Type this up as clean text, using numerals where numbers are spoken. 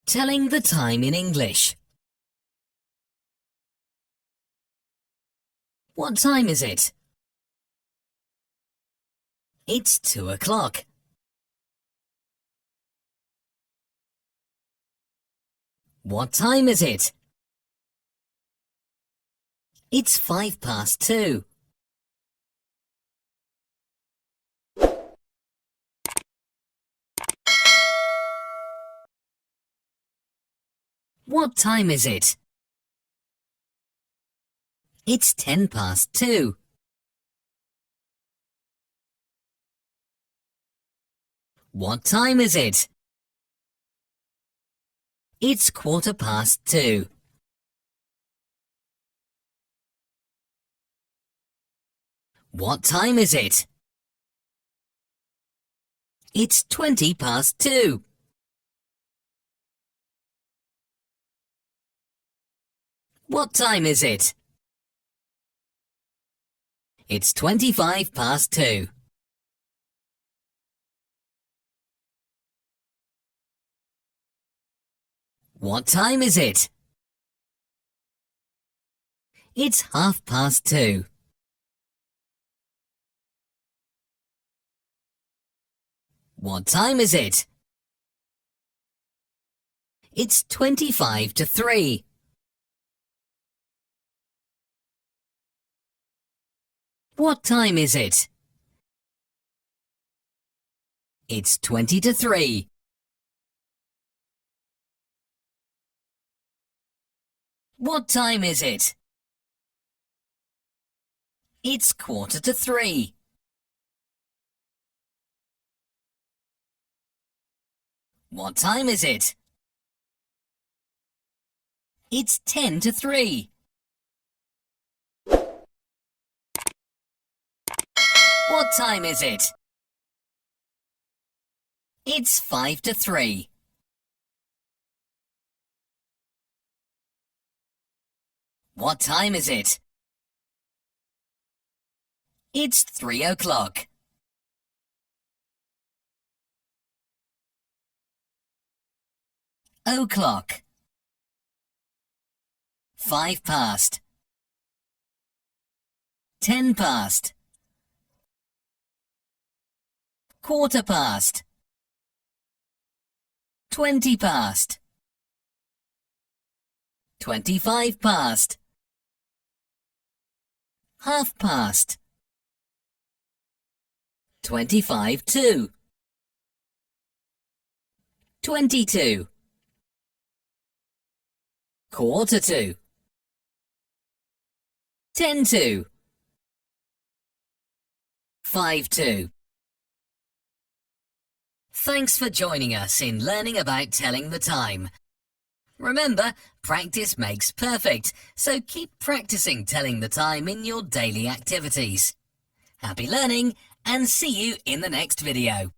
Telling the time in English. What time is it? It's 2 o'clock. What time is it? It's 2:05. What time is it? It's 2:10. What time is it? It's 2:15. What time is it? It's 2:20. What time is it? It's 2:25. What time is it? It's 2:30. What time is it? It's 3:25. What time is it? It's 2:50. What time is it? It's 2:45. What time is it? It's 2:50. What time is it? It's 2:55. What time is it? It's 3 o'clock. O'clock. 2:05. 10:00. 2:15. 20:00. 25:00. 2:30. 25:to. 22. 1:45. 10:to. 5:to. Thanks for joining us in learning about telling the time. Remember, practice makes perfect, so keep practicing telling the time in your daily activities. Happy learning, and see you in the next video.